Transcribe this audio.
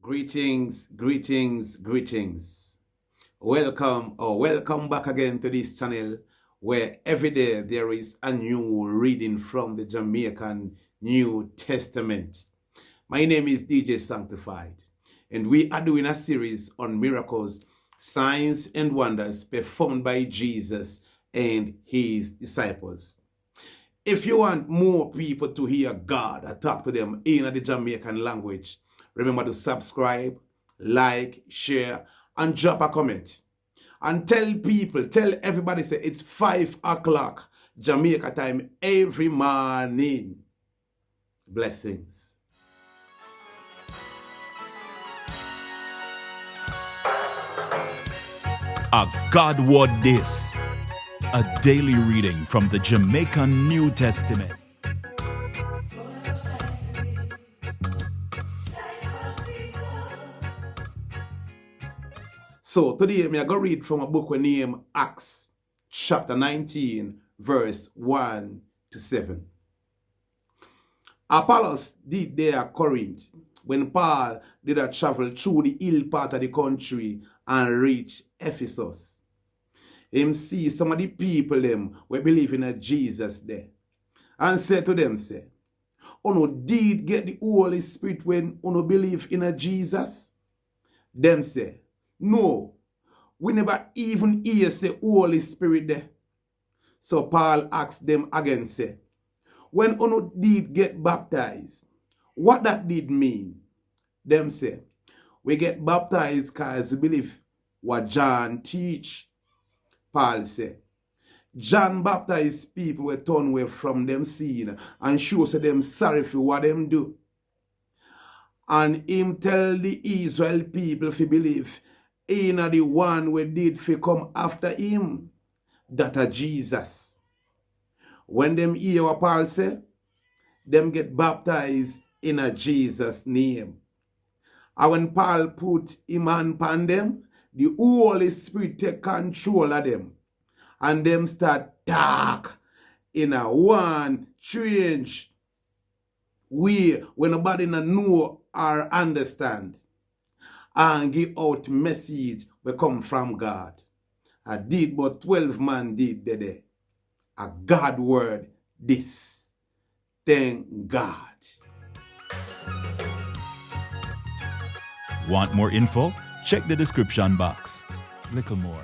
Greetings, greetings, greetings. Welcome back again to this channel where every day there is a new reading from the Jamaican New Testament. My name is DJ Sanctified, and we are doing a series on miracles, signs, and wonders performed by Jesus and his disciples. If you want more people to hear God and talk to them in the Jamaican language, remember to subscribe, like, share, and drop a comment. And tell everybody, say it's 5 o'clock Jamaica time every morning. Blessings. A God Word This, a daily reading from the Jamaican New Testament. So today I'm going to read from a book we name Acts chapter 19 verse 1 to 7. Apollos did there Corinth when Paul did a travel through the hill part of the country and reach Ephesus. Him see some of the people them we believe in a Jesus there and said to them, say, "Uno did get the Holy Spirit when uno believe in a Jesus?" Them say, "No, we never even hear say Holy Spirit there." So Paul asked them again, say, "When uno did get baptized, what that did mean?" Them say, "We get baptized because we believe what John teach." Paul said, "John baptized people were turned away from them sin and show say them sorry for what them do. And him tell the Israel people to believe in the one we did for come after him, that a Jesus." When them hear what Paul say, them get baptized in a Jesus name. And when Paul put him hand upon them, the Holy Spirit take control of them. And them start talk in a one strange way when nobody know or understand. And give out message will come from God. I did but 12 man did there. A God word this. Thank God. Want more info? Check the description box. Little more.